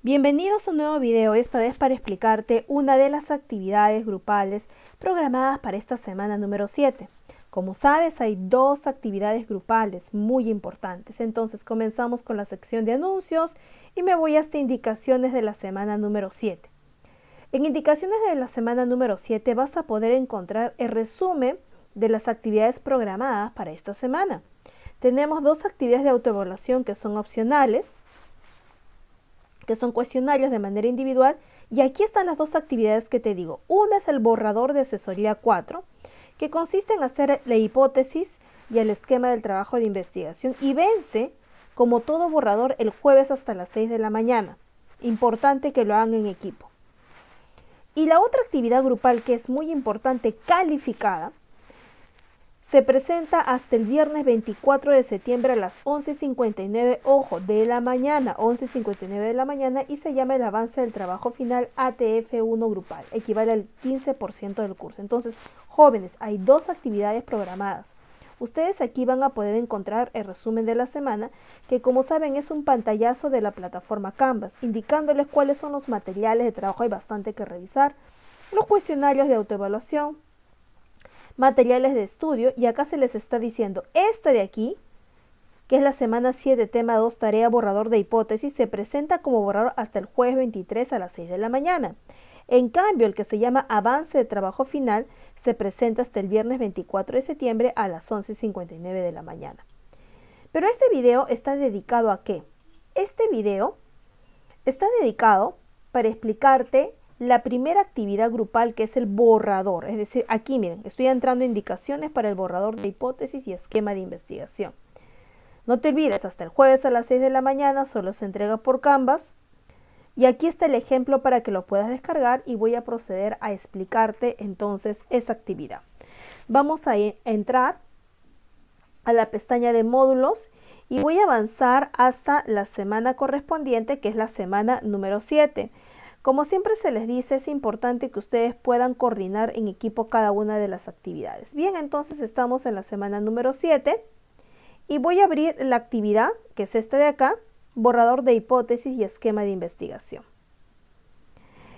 Bienvenidos a un nuevo video, esta vez para explicarte una de las actividades grupales programadas para esta semana número 7. Como sabes, hay dos actividades grupales muy importantes, entonces comenzamos con la sección de anuncios y me voy hasta indicaciones de la semana número 7. En indicaciones de la semana número 7 vas a poder encontrar el resumen de las actividades programadas para esta semana. Tenemos dos actividades de autoevaluación que son opcionales, que son cuestionarios de manera individual, y aquí están las dos actividades que te digo. Una es el borrador de asesoría 4, que consiste en hacer la hipótesis y el esquema del trabajo de investigación y vence, como todo borrador, el jueves hasta las 6 de la mañana. Importante que lo hagan en equipo. Y la otra actividad grupal que es muy importante, calificada, se presenta hasta el viernes 24 de septiembre a las 11:59, ojo, de la mañana, 11:59 de la mañana, y se llama el avance del trabajo final ATF1 grupal, equivale al 15% del curso. Entonces, jóvenes, hay dos actividades programadas. Ustedes aquí van a poder encontrar el resumen de la semana, que como saben es un pantallazo de la plataforma Canvas, indicándoles cuáles son los materiales de trabajo, hay bastante que revisar, los cuestionarios de autoevaluación, materiales de estudio, y acá se les está diciendo, esta de aquí, que es la semana 7, tema 2, tarea borrador de hipótesis, se presenta como borrador hasta el jueves 23 a las 6 de la mañana. En cambio, el que se llama avance de trabajo final se presenta hasta el viernes 24 de septiembre a las 11:59 de la mañana. Pero este video está dedicado ¿a qué? Este video está dedicado para explicarte la primera actividad grupal, que es el borrador. Es decir, aquí miren, estoy entrando indicaciones para el borrador de hipótesis y esquema de investigación. No te olvides, hasta el jueves a las 6 de la mañana solo se entrega por Canvas. Y aquí está el ejemplo para que lo puedas descargar y voy a proceder a explicarte entonces esa actividad. Vamos a entrar a la pestaña de módulos y voy a avanzar hasta la semana correspondiente, que es la semana número 7. Como siempre se les dice, es importante que ustedes puedan coordinar en equipo cada una de las actividades. Bien, entonces estamos en la semana número 7 y voy a abrir la actividad, que es esta de acá, borrador de hipótesis y esquema de investigación.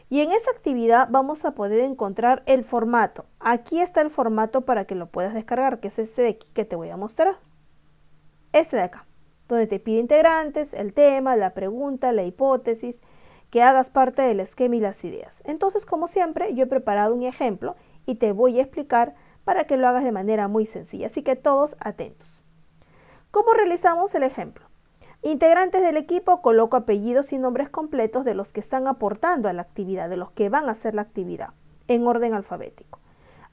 Y en esa actividad vamos a poder encontrar el formato. Aquí está el formato para que lo puedas descargar, que es este de aquí que te voy a mostrar. Este de acá, donde te pide integrantes, el tema, la pregunta, la hipótesis, que hagas parte del esquema y las ideas. Entonces, como siempre, yo he preparado un ejemplo y te voy a explicar para que lo hagas de manera muy sencilla. Así que todos atentos. ¿Cómo realizamos el ejemplo? Integrantes del equipo, coloco apellidos y nombres completos de los que están aportando a la actividad, de los que van a hacer la actividad, en orden alfabético.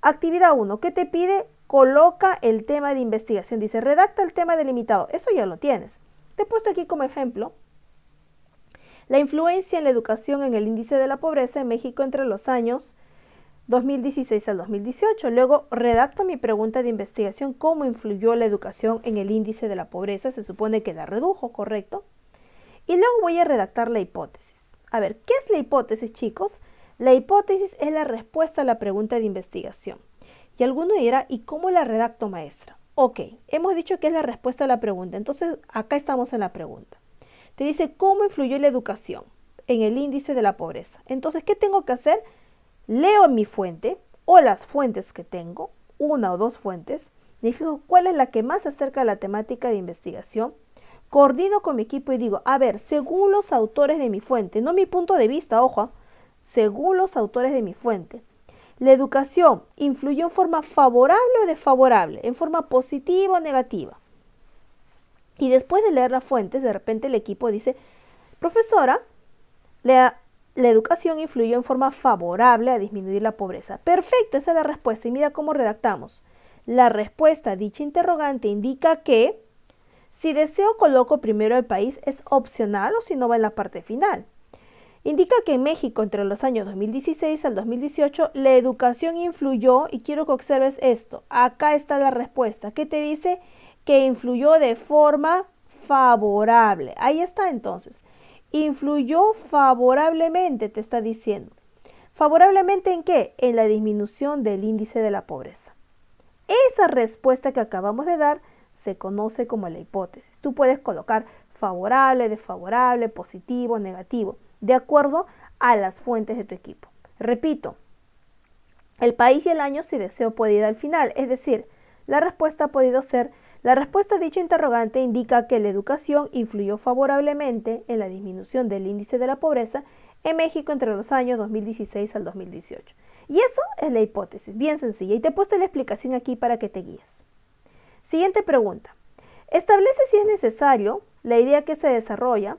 Actividad 1, ¿qué te pide? Coloca el tema de investigación. Dice, redacta el tema delimitado. Eso ya lo tienes. Te he puesto aquí como ejemplo la influencia en la educación en el índice de la pobreza en México entre los años 2016 al 2018. Luego redacto mi pregunta de investigación, ¿cómo influyó la educación en el índice de la pobreza? Se supone que la redujo, ¿correcto? Y luego voy a redactar la hipótesis. A ver, ¿qué es la hipótesis, chicos? La hipótesis es la respuesta a la pregunta de investigación. Y alguno dirá, ¿y cómo la redacto, maestra? Ok, hemos dicho que es la respuesta a la pregunta, entonces acá estamos en la pregunta. Te dice, ¿cómo influyó la educación en el índice de la pobreza? Entonces, ¿qué tengo que hacer? Leo mi fuente o las fuentes que tengo, una o dos fuentes, me fijo cuál es la que más se acerca a la temática de investigación, coordino con mi equipo y digo, a ver, según los autores de mi fuente, no mi punto de vista, ojo, según los autores de mi fuente, ¿la educación influyó en forma favorable o desfavorable, en forma positiva o negativa? Y después de leer las fuentes, de repente el equipo dice, profesora, la educación influyó en forma favorable a disminuir la pobreza. Perfecto, esa es la respuesta. Y mira cómo redactamos. La respuesta a dicha interrogante indica que si deseo coloco primero el país, es opcional o si no va en la parte final. Indica que en México entre los años 2016 al 2018 la educación influyó, y quiero que observes esto. Acá está la respuesta. ¿Qué te dice? Que influyó de forma favorable. Ahí está entonces. Influyó favorablemente, te está diciendo. ¿Favorablemente en qué? En la disminución del índice de la pobreza. Esa respuesta que acabamos de dar se conoce como la hipótesis. Tú puedes colocar favorable, desfavorable, positivo, negativo. de acuerdo a las fuentes de tu equipo. Repito, el país y el año si deseo puede ir al final, es decir, la respuesta ha podido ser, la respuesta a dicho interrogante indica que la educación influyó favorablemente en la disminución del índice de la pobreza en México entre los años 2016 al 2018. Y eso es la hipótesis, bien sencilla, y te he puesto la explicación aquí para que te guíes. Siguiente pregunta. Establece si es necesario la idea que se desarrolla,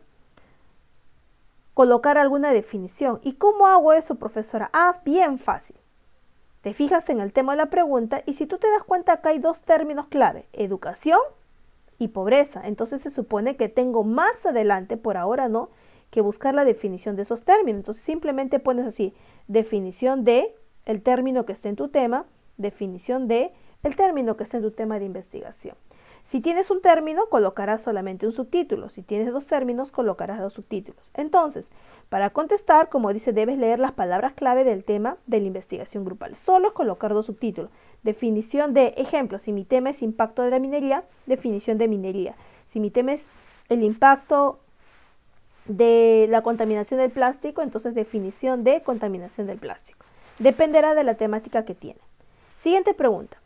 colocar alguna definición. ¿Y cómo hago eso, profesora? Bien fácil. Te fijas en el tema de la pregunta y si tú te das cuenta acá hay dos términos clave, educación y pobreza. Entonces se supone que tengo más adelante, por ahora no, que buscar la definición de esos términos. Entonces simplemente pones así, definición de el término que esté en tu tema, definición de el término que esté en tu tema de investigación. Si tienes un término, colocarás solamente un subtítulo. Si tienes dos términos, colocarás dos subtítulos. Entonces, para contestar, como dice, debes leer las palabras clave del tema de la investigación grupal. Solo es colocar dos subtítulos. Definición de, ejemplo, si mi tema es impacto de la minería, definición de minería. Si mi tema es el impacto de la contaminación del plástico, entonces definición de contaminación del plástico. Dependerá de la temática que tiene. Siguiente pregunta.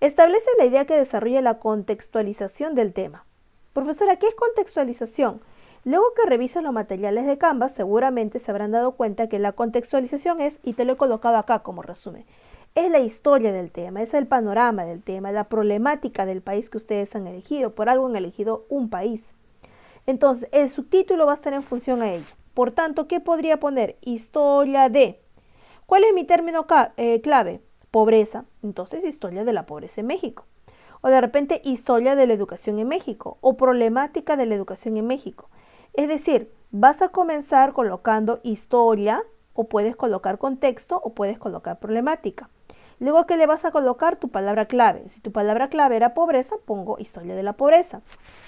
Establece la idea que desarrolla la contextualización del tema. Profesora, ¿qué es contextualización? Luego que revises los materiales de Canvas, seguramente se habrán dado cuenta que la contextualización es, y te lo he colocado acá como resumen, es la historia del tema, es el panorama del tema, la problemática del país que ustedes han elegido. Por algo han elegido un país. Entonces, el subtítulo va a estar en función a ello. Por tanto, ¿qué podría poner? Historia de. ¿Cuál es mi término clave? Pobreza. Entonces, historia de la pobreza en México. O de repente, historia de la educación en México. O problemática de la educación en México. Es decir, vas a comenzar colocando historia, o puedes colocar contexto, o puedes colocar problemática. Luego, ¿qué le vas a colocar? Tu palabra clave. Si tu palabra clave era pobreza, pongo historia de la pobreza.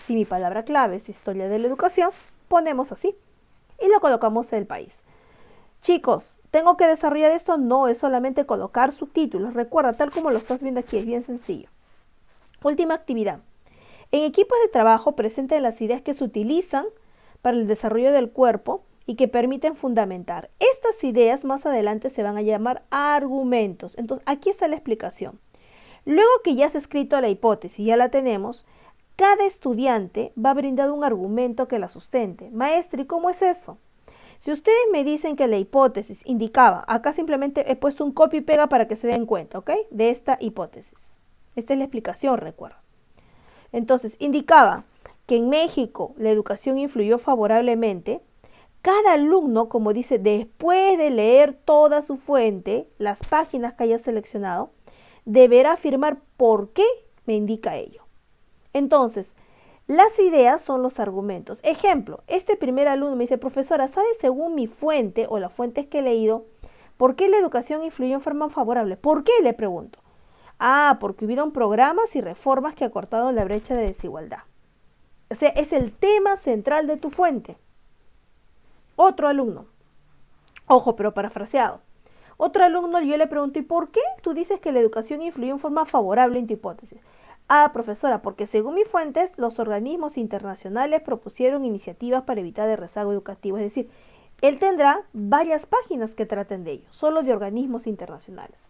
Si mi palabra clave es historia de la educación, ponemos así. Y lo colocamos en el país. Chicos, ¿tengo que desarrollar esto? No, es solamente colocar subtítulos. Recuerda, tal como lo estás viendo aquí, es bien sencillo. Última actividad. En equipos de trabajo presenten las ideas que se utilizan para el desarrollo del cuerpo y que permiten fundamentar. Estas ideas más adelante se van a llamar argumentos. Entonces, aquí está la explicación. Luego que ya has escrito la hipótesis, ya la tenemos, cada estudiante va a brindar un argumento que la sustente. Maestro, ¿y cómo es eso? Si ustedes me dicen que la hipótesis indicaba, acá simplemente he puesto un copia y pega para que se den cuenta, ¿ok? De esta hipótesis. Esta es la explicación, recuerda. Entonces, indicaba que en México la educación influyó favorablemente. Cada alumno, como dice, después de leer toda su fuente, las páginas que haya seleccionado, deberá afirmar por qué me indica ello. Entonces, las ideas son los argumentos. Ejemplo, este primer alumno me dice, profesora, ¿sabe según mi fuente o las fuentes que he leído, por qué la educación influyó en forma favorable? ¿Por qué? Le pregunto. Porque hubieron programas y reformas que acortaron la brecha de desigualdad. O sea, es el tema central de tu fuente. Otro alumno, ojo, pero parafraseado. Otro alumno, yo le pregunto, ¿y por qué tú dices que la educación influyó en forma favorable en tu hipótesis? Profesora, porque según mis fuentes, los organismos internacionales propusieron iniciativas para evitar el rezago educativo. Es decir, él tendrá varias páginas que traten de ello, solo de organismos internacionales.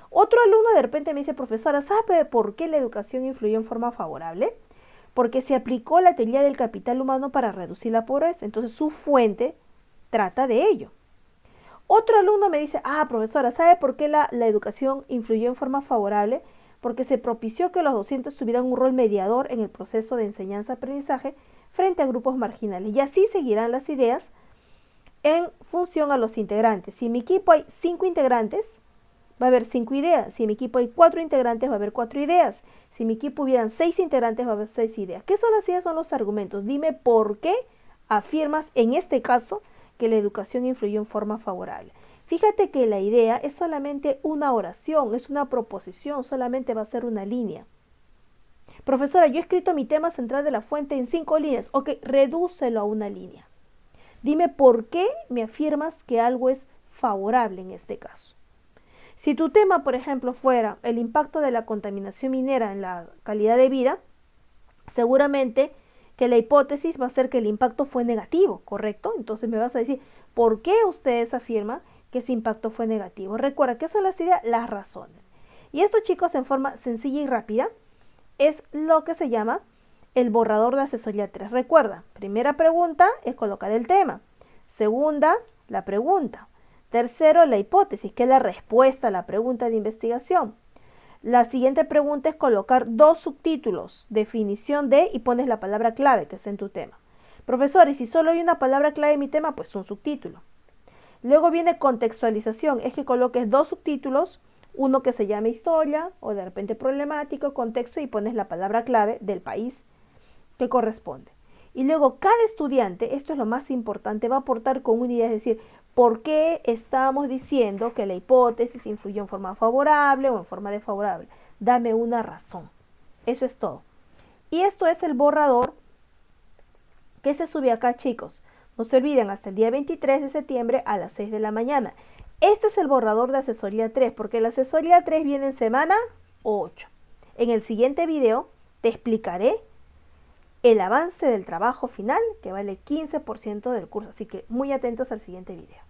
Otro alumno de repente me dice, profesora, ¿sabe por qué la educación influyó en forma favorable? Porque se aplicó la teoría del capital humano para reducir la pobreza. Entonces su fuente trata de ello. Otro alumno me dice, profesora, ¿sabe por qué la educación influyó en forma favorable? Porque se propició que los docentes tuvieran un rol mediador en el proceso de enseñanza-aprendizaje frente a grupos marginales. Y así seguirán las ideas en función a los integrantes. Si en mi equipo hay 5 integrantes, va a haber 5 ideas. Si en mi equipo hay 4 integrantes, va a haber 4 ideas. Si en mi equipo hubieran 6 integrantes, va a haber 6 ideas. ¿Qué son las ideas? Son los argumentos. Dime por qué afirmas en este caso que la educación influyó en forma favorable. Fíjate que la idea es solamente una oración, es una proposición, solamente va a ser una línea. Profesora, yo he escrito mi tema central de la fuente en 5 líneas. Ok, redúcelo a una línea. Dime por qué me afirmas que algo es favorable en este caso. Si tu tema, por ejemplo, fuera el impacto de la contaminación minera en la calidad de vida, seguramente que la hipótesis va a ser que el impacto fue negativo, ¿correcto? Entonces me vas a decir, ¿por qué ustedes afirman que ese impacto fue negativo? Recuerda que son las ideas, las razones. Y esto, chicos, en forma sencilla y rápida, es lo que se llama el borrador de asesoría 3. Recuerda, primera pregunta es colocar el tema. Segunda, la pregunta. Tercero, la hipótesis, que es la respuesta a la pregunta de investigación. La siguiente pregunta es colocar dos subtítulos, definición de, y pones la palabra clave que está en tu tema. Profesor, y si solo hay una palabra clave en mi tema, pues un subtítulo. Luego viene contextualización, es que coloques dos subtítulos, uno que se llame historia o de repente problemático, contexto, y pones la palabra clave del país que corresponde. Y luego cada estudiante, esto es lo más importante, va a aportar con una idea, es decir, ¿por qué estamos diciendo que la hipótesis influyó en forma favorable o en forma desfavorable? Dame una razón. Eso es todo. Y esto es el borrador que se sube acá, chicos. No se olviden, hasta el día 23 de septiembre a las 6 de la mañana. Este es el borrador de asesoría 3, porque la asesoría 3 viene en semana 8. En el siguiente video te explicaré el avance del trabajo final, que vale 15% del curso. Así que muy atentos al siguiente video.